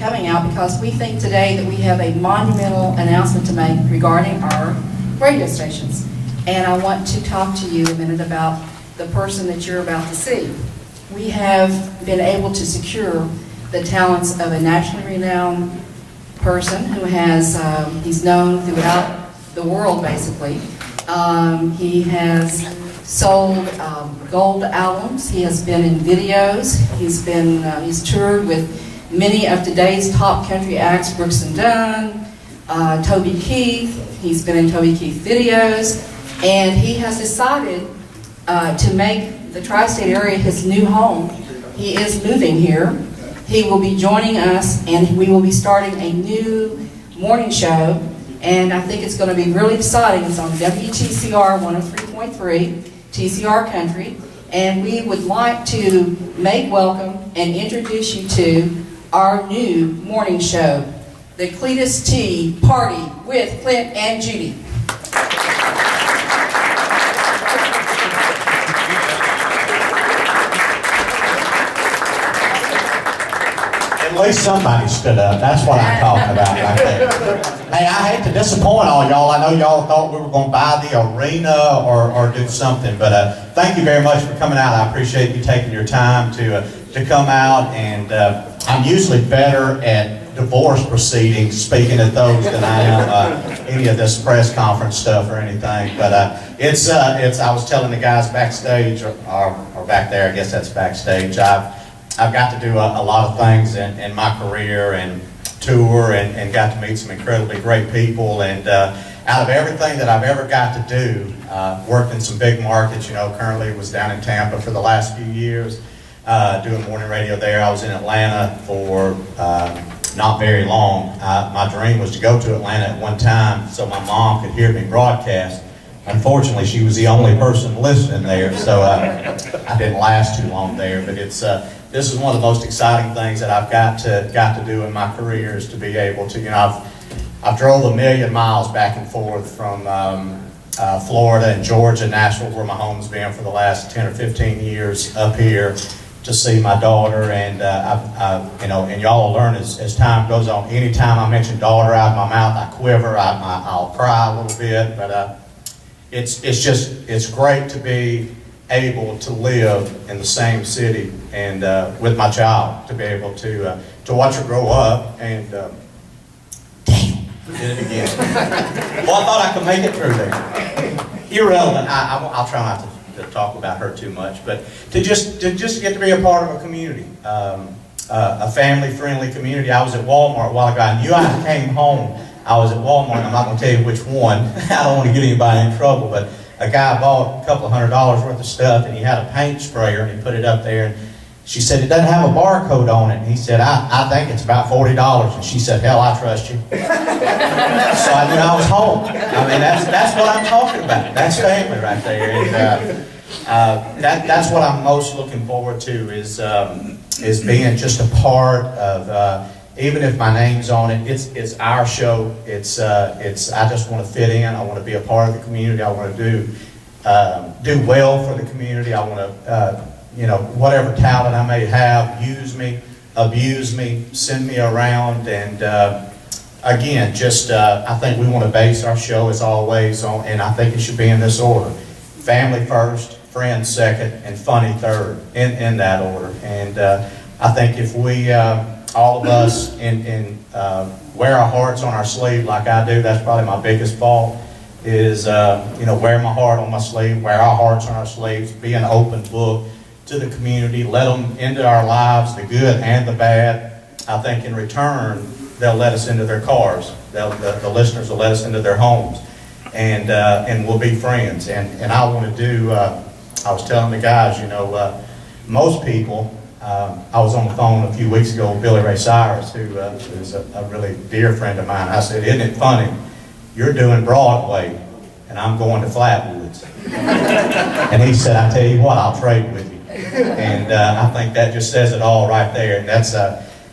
coming out because we think today that we have a monumental announcement to make regarding our radio stations. And I want to talk to you a minute about the person that you're about to see. We have been able to secure the talents of a nationally renowned person who has, he's known throughout the world basically. He has sold gold albums, he has been in videos, he's toured with many of today's top country acts, Brooks and Dunn, Toby Keith, he's been in Toby Keith videos, and he has decided to make the tri-state area his new home. He is moving here. He will be joining us, and we will be starting a new morning show, and I think it's going to be really exciting. It's on WTCR 103.3, TCR Country, and we would like to make welcome and introduce you to our new morning show, the CLEDUS T Party with Clint and Judy. At least somebody stood up. That's what I'm talking about right there. Hey, I hate to disappoint all y'all. I know y'all thought we were going to buy the arena or do something, but thank you very much for coming out. I appreciate you taking your time to come out, and I'm usually better at divorce proceedings, speaking at those, than I am any of this press conference stuff or anything. But it's I was telling the guys backstage, or back there, I guess that's backstage, I've got to do a lot of things in my career and tour and got to meet some incredibly great people, and out of everything that I've ever got to do, worked in some big markets, you know, currently was down in Tampa for the last few years, doing morning radio there. I was in Atlanta for not very long. My dream was to go to Atlanta at one time so my mom could hear me broadcast. Unfortunately, she was the only person listening there, so I didn't last too long there. But it's this is one of the most exciting things that I've got to do in my career, is to be able to, you know, I've drove 1,000,000 miles back and forth from Florida and Georgia, Nashville, where my home's been for the last 10 or 15 years, up here to see my daughter, and you know, and y'all will learn as time goes on. Anytime I mention daughter out of my mouth, I quiver, I'll cry a little bit, but it's great to be able to live in the same city and with my child, to be able to watch her grow up, and damn, did it again. Well, I thought I could make it through there. Irrelevant. I'll try not to talk about her too much, but to just get to be a part of a community, a family-friendly community. I was at Walmart a while ago. I knew I came home. I was at Walmart. I'm not going to tell you which one. I don't want to get anybody in trouble, but a guy bought a couple of $100 worth of stuff, and he had a paint sprayer, and he put it up there, and she said, it doesn't have a barcode on it. And he said, I think it's about $40. And she said, hell, I trust you. So I knew I was home. I mean, that's what I'm talking about. That's family right there. And that's what I'm most looking forward to, is being just a part of, even if my name's on it, it's our show. It's I just want to fit in. I want to be a part of the community. I want to do well for the community. I want to, you know, whatever talent I may have, use me, abuse me, send me around, and again, just I think we want to base our show as always on, and I think it should be in this order: family first, friends second, and funny third, in that order. And I think if we all of us wear our hearts on our sleeve like I do, that's probably my biggest fault, is you know, wear my heart on my sleeve, wear our hearts on our sleeves, be an open book to the community, let them into our lives, the good and the bad. I think in return, they'll let us into their cars. The listeners will let us into their homes, and we'll be friends. And I want to do, I was telling the guys, you know, most people, I was on the phone a few weeks ago with Billy Ray Cyrus, who is a really dear friend of mine. I said, isn't it funny? You're doing Broadway, and I'm going to Flatwoods. And he said, I tell you what, I'll trade with you. And I think that just says it all right there. And that's,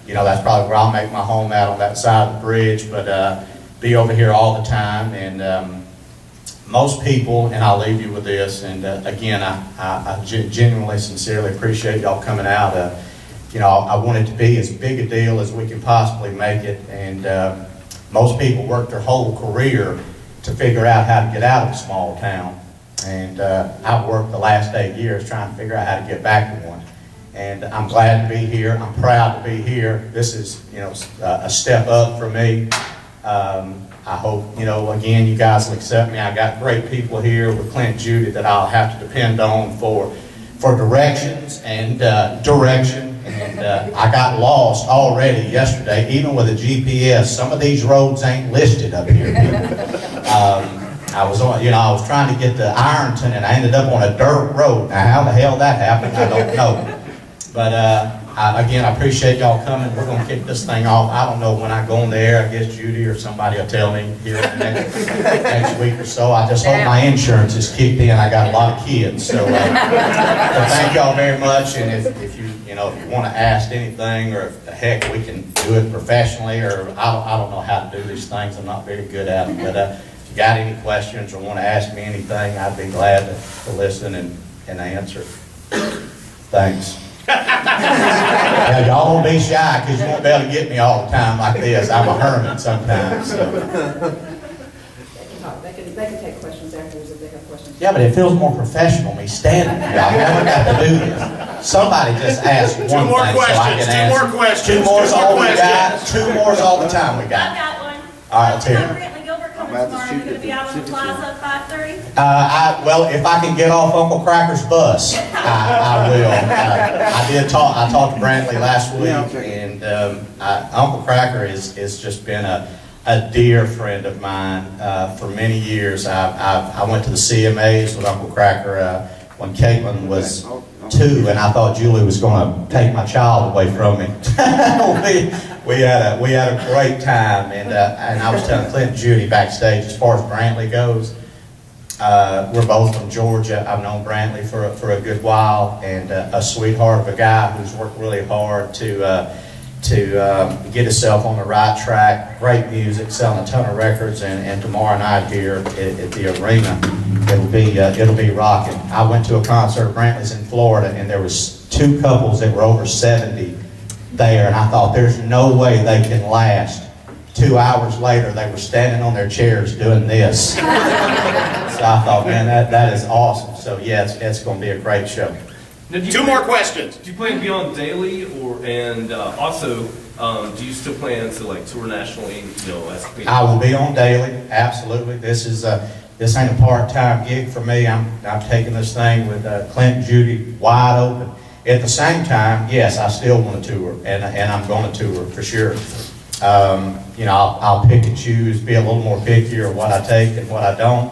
you know, that's probably where I'll make my home, out on that side of the bridge, but be over here all the time. And most people, and I'll leave you with this, and again, I genuinely, sincerely appreciate y'all coming out. I want it to be as big a deal as we can possibly make it. And most people work their whole career to figure out how to get out of a small town. And I've worked the last 8 years trying to figure out how to get back to one. And I'm glad to be here. I'm proud to be here. This is, a step up for me. I hope, again, you guys will accept me. I got great people here with Clint Judy that I'll have to depend on for directions and direction. And I got lost already yesterday, even with a GPS. Some of these roads ain't listed up here. I was trying to get to Ironton and I ended up on a dirt road. Now, how the hell that happened, I don't know. But again, I appreciate y'all coming. We're going to kick this thing off. I don't know when I go on the air. I guess Judy or somebody will tell me here in the next week or so. I just hope my insurance is kicked in. I got a lot of kids. So thank y'all very much. And if you want to ask anything, or if the heck we can do it professionally, or I don't know how to do these things. I'm not very good at them. But if you got any questions or want to ask me anything, I'd be glad to listen and answer. Thanks. Yeah, y'all won't be shy because you won't be able to get me all the time like this. I'm a hermit sometimes. So. They can take questions afterwards if they have questions. Yeah, but it feels more professional me standing here. I've never got to do this. Somebody just asked one thing so I can answer. Two more questions. Two more is all we got. Two more is all the time we I've got. got one. All right, let's hear it. Brantley Gilbert coming tomorrow. You're going to be out on the plaza at 5:30? Well, if I can get off Uncle Cracker's bus, I will. I talked to Brantley last week, and Uncle Cracker has just been a dear friend of mine for many years. I went to the CMAs with Uncle Cracker when Caitlin was 2, and I thought Julie was going to take my child away from me. we had a great time, and I was telling Clint Judy backstage, as far as Brantley goes, we're both from Georgia. I've known Brantley for a good while, and a sweetheart of a guy who's worked really hard to get himself on the right track. Great music, selling a ton of records, and tomorrow night here at the arena, it'll be rocking. I went to a concert. Brantley's in Florida, and there was 2 couples that were over 70 there, and I thought, there's no way they can last. 2 hours later, they were standing on their chairs doing this. So I thought, man, that is awesome. So yeah, it's going to be a great show. Now, Two more questions. Do you plan to be on daily, and also do you still plan to tour nationally? As I will be on daily, absolutely. This ain't a part-time gig for me. I'm taking this thing with Clint Judy wide open. At the same time, yes, I still want to tour, and I'm going to tour for sure. I'll pick and choose, be a little more pickier of what I take and what I don't.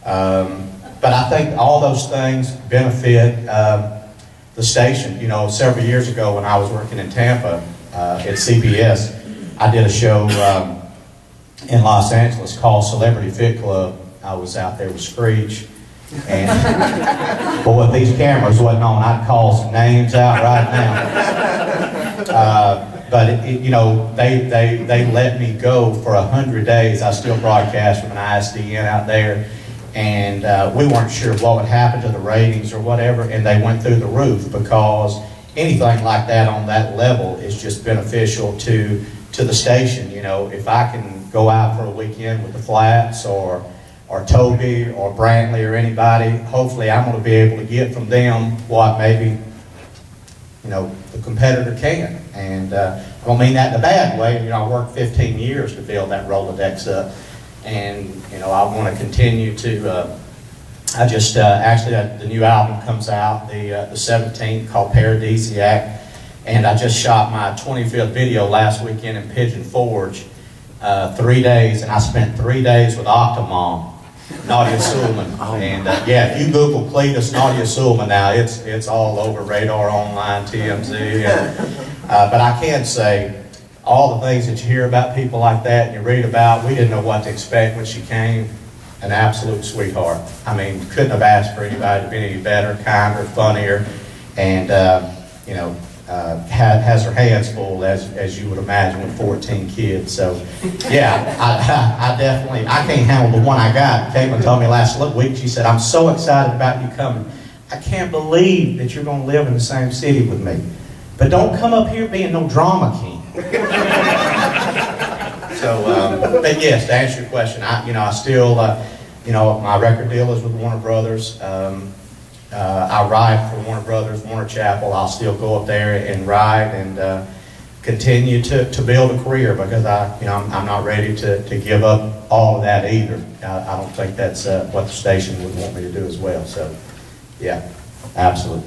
But I think all those things benefit the station. Several years ago when I was working in Tampa at CBS, I did a show in Los Angeles called Celebrity Fit Club. I was out there with Screech. And boy, if these cameras wasn't on, I'd call some names out right now. But they let me go for 100 days. I still broadcast from an ISDN out there, and we weren't sure what would happen to the ratings or whatever, and they went through the roof, because anything like that on that level is just beneficial to the station. If I can go out for a weekend with the Flats or Toby or Brantley or anybody, hopefully I'm going to be able to get from them what maybe the competitor can. And I don't mean that in a bad way. I worked 15 years to build that Rolodex up, and I want to continue to. I just actually the new album comes out the 17th called Paradisiac, and I just shot my 25th video last weekend in Pigeon Forge, 3 days, and I spent 3 days with Octomom, Nadia Suleman. And if you Google CLEDUS Nadia Suleman now, it's all over Radar Online, TMZ. But I can say, all the things that you hear about people like that and you read about, we didn't know what to expect when she came. An absolute sweetheart. I mean, couldn't have asked for anybody to be any better, kinder, funnier, and has her hands full, as you would imagine, with 14 kids. So, yeah, I definitely, I can't handle the one I got. Caitlin told me last week, she said, I'm so excited about you coming. I can't believe that you're going to live in the same city with me. But don't come up here being no drama king. So, but yes, to answer your question, I still, my record deal is with Warner Brothers. I ride for Warner Brothers, Warner Chapel. I'll still go up there and ride and continue to build a career because I'm not ready to give up all of that either. I don't think that's what the station would want me to do as well. So, yeah, absolutely.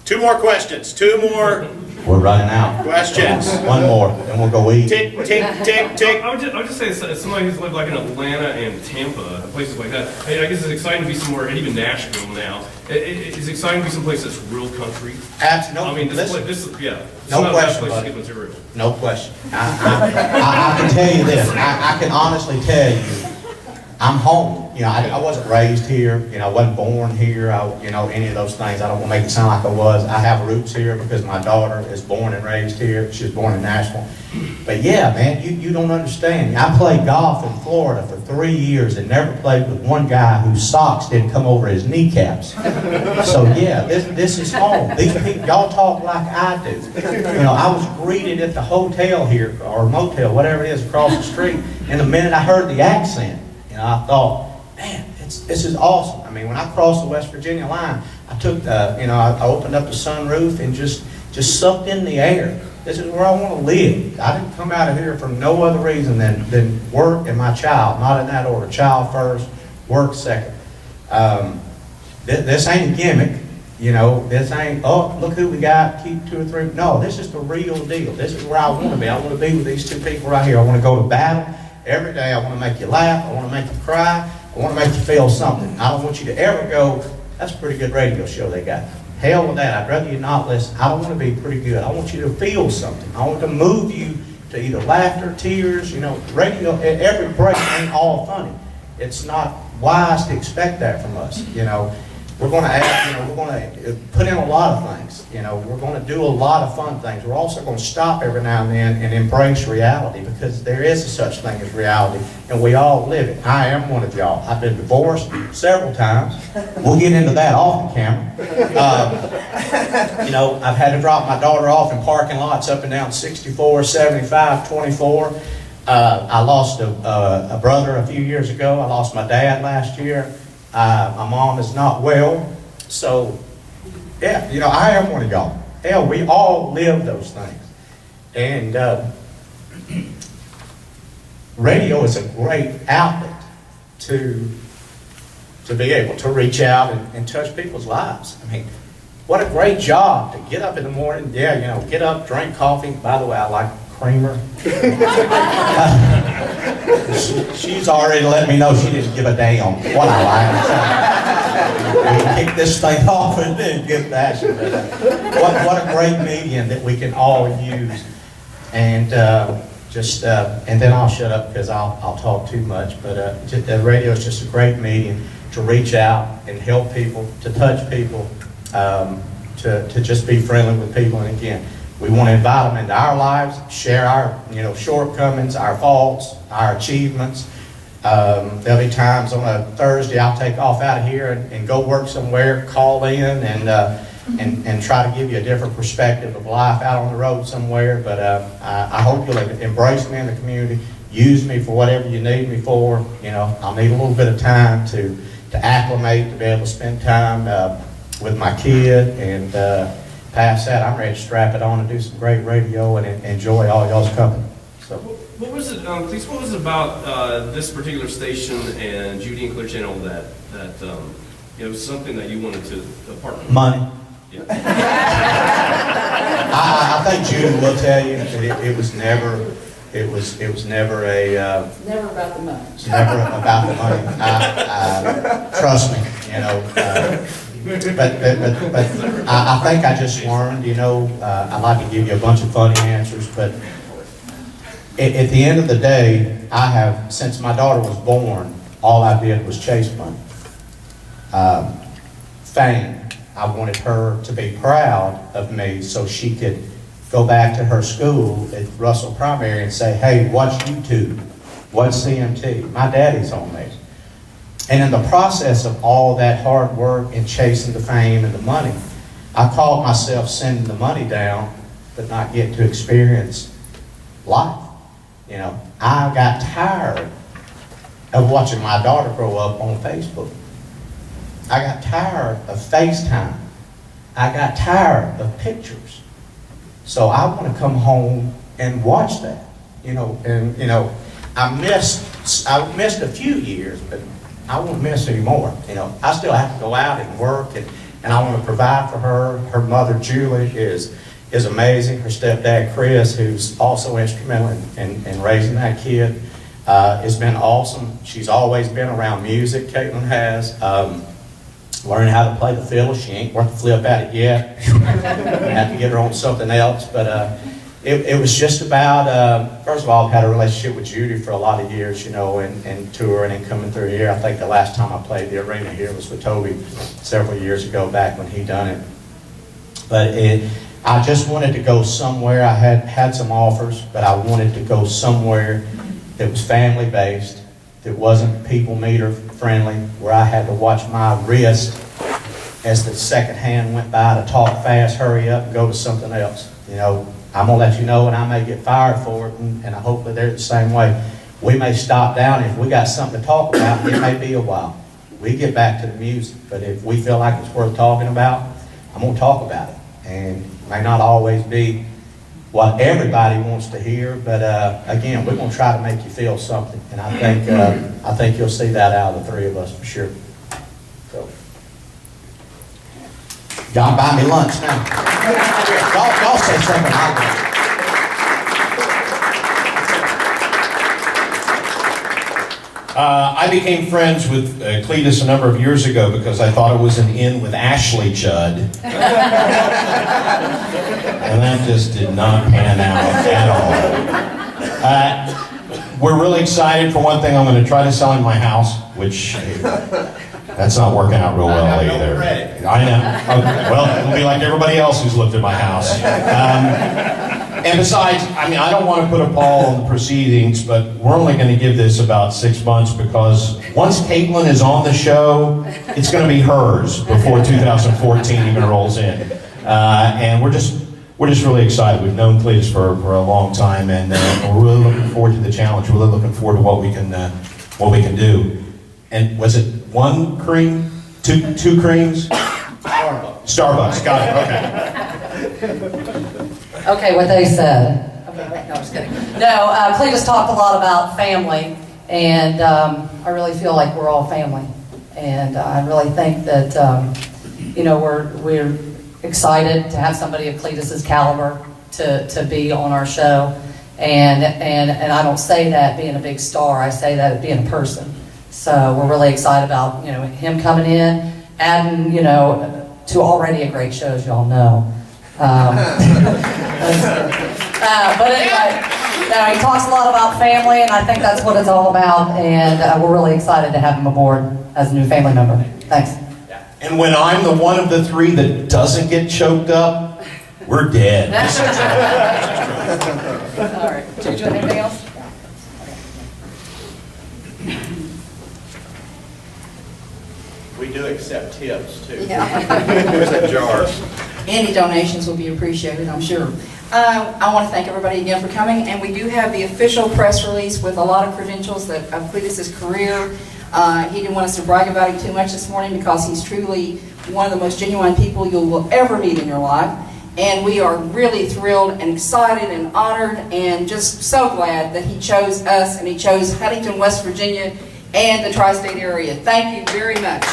2 more questions. 2 more We're running out. questions. One more, then we'll go eat. Tick, tick, tick, tick. I would just say, as somebody who's lived like in Atlanta and Tampa, places like that, I guess it's exciting to be somewhere, and even Nashville now, it's exciting to be someplace that's real country. Absolutely. I mean, this is, yeah. It's No not a bad question, place to buddy. get material. No question. I can tell you this. I can honestly tell you, I'm home. I wasn't raised here. I wasn't born here. Any of those things. I don't want to make it sound like I was. I have roots here because my daughter is born and raised here. She was born in Nashville. But yeah, man, you don't understand. I played golf in Florida for 3 years and never played with one guy whose socks didn't come over his kneecaps. So yeah, this is home. These people, y'all talk like I do. I was greeted at the hotel here, or motel, whatever it is, across the street, and the minute I heard the accent, I thought, man, this is awesome. I mean, when I crossed the West Virginia line, I took I opened up the sunroof and just sucked in the air. This is where I want to live. I didn't come out of here for no other reason than work and my child. Not in that order. Child first, work second. This ain't a gimmick. This ain't, oh, look who we got, keep 2 or 3. No, this is the real deal. This is where I want to be. I want to be with these 2 people right here. I want to go to battle every day. I want to make you laugh. I want to make you cry. I want to make you feel something. I don't want you to ever go, that's a pretty good radio show they got. Hell with that. I'd rather you not listen. I don't want to be pretty good. I want you to feel something. I want to move you to either laughter, tears. Radio, every break ain't all funny. It's not wise to expect that from us. We're going to add, we're going to put in a lot of things. We're going to do a lot of fun things. We're also going to stop every now and then and embrace reality because there is a such thing as reality, and we all live it. I am one of y'all. I've been divorced several times. We'll get into that off the camera. I've had to drop my daughter off in parking lots up and down 64, 75, 24. I lost a brother a few years ago. I lost my dad last year. My mom is not well, so yeah, I am one of y'all. Hell, we all live those things. And radio is a great outlet to be able to reach out and touch people's lives. I mean, what a great job to get up in the morning. Yeah, get up, drink coffee. By the way, I like creamer. She's already let me know she didn't give a damn what I like. We kick this thing off and then get that. What a great medium that we can all use. And and then I'll shut up because I'll talk too much. But the radio is just a great medium to reach out and help people, to touch people, to just be friendly with people. And again, we want to invite them into our lives, share our shortcomings, our faults, our achievements. There'll be times on a Thursday I'll take off out of here and go work somewhere, call in and try to give you a different perspective of life out on the road somewhere. But I hope you'll embrace me in the community, use me for whatever you need me for. I'll need a little bit of time to acclimate, to be able to spend time with my kid, and past that, I'm ready to strap it on and do some great radio and enjoy all y'all's company. So, what was it, please? What was it about this particular station and Judy and Clear Channel that it was something that you wanted to partner with? Money. Yeah. I think Judy will tell you that it was never a. Never about the money. It's never about the money. Trust me. But I think I just learned, I'd like to give you a bunch of funny answers, but at the end of the day, since my daughter was born, all I did was chase money. Fame. I wanted her to be proud of me so she could go back to her school at Russell Primary and say, hey, what's YouTube? What's CMT? My daddy's on this. And in the process of all that hard work and chasing the fame and the money, I caught myself sending the money down but not get to experience life. You know, I got tired of watching my daughter grow up on Facebook. I got tired of FaceTime. I got tired of pictures. So I want to come home and watch that. You know, and you know, I missed a few years, but I won't miss anymore. You know, I still have to go out and work, and I want to provide for her. Her mother, Julie, is amazing. Her stepdad, Chris, who's also instrumental in raising that kid, has been awesome. She's always been around music, Caitlin has. Learning how to play the fiddle. She ain't worth the flip at it yet. I have to get her on something else. But it was just about, first of all, I've had a relationship with Judy for a lot of years, you know, and touring and coming through here. I think the last time I played the arena here was with Toby several years ago, back when he done it. But I just wanted to go somewhere. I had some offers, but I wanted to go somewhere that was family-based, that wasn't people meter friendly, where I had to watch my wrist as the second hand went by to talk fast, hurry up, and go to something else. You know, I'm gonna let you know, and I may get fired for it, and I hope that they're the same way. We may stop down. If we got something to talk about, it may be a while. We get back to the music, but if we feel like it's worth talking about, I'm gonna talk about it. And it may not always be what everybody wants to hear, but again, we're gonna try to make you feel something, and I think you'll see that out of the three of us for sure. So, y'all buy me lunch now. Y'all say something. I became friends with CLEDUS a number of years ago because I thought it was an in with Ashley Judd. And that just did not pan out at all. We're really excited. For one thing, I'm going to try to sell him my house, which that's not working out real well either. I know. Okay. Well, it'll be like everybody else who's looked at my house. And besides, I mean, I don't want to put a pall on the proceedings, but we're only going to give this about 6 months because once Caitlin is on the show, it's going to be hers before 2014 even rolls in. And we're just really excited. We've known CLEDUS for a long time, and we're really looking forward to the challenge. We're really looking forward to what we can do. And was it one cream, two creams? Starbucks. Got it. Okay. Okay, what they said. Okay, wait, no, I'm just kidding. No, Cletus talked a lot about family, and I really feel like we're all family. And I really think that, you know, we're excited to have somebody of Cletus's caliber to be on our show. And I don't say that being a big star, I say that being a person. So we're really excited about, you know, him coming in, adding, you know, to already a great show, as y'all know. But anyway, he talks a lot about family, and I think that's what it's all about, and we're really excited to have him aboard as a new family member. Thanks. And when I'm the one of the three that doesn't get choked up, we're dead. All right. Juju, anything else? We do accept tips, too. Yeah. There's that jar. Any donations will be appreciated, I'm sure. I want to thank everybody again for coming, and we do have the official press release with a lot of credentials of Cletus's career. He didn't want us to brag about him too much this morning because he's truly one of the most genuine people you will ever meet in your life. And we are really thrilled and excited and honored and just so glad that he chose us and he chose Huntington, West Virginia and the tri-state area. Thank you very much.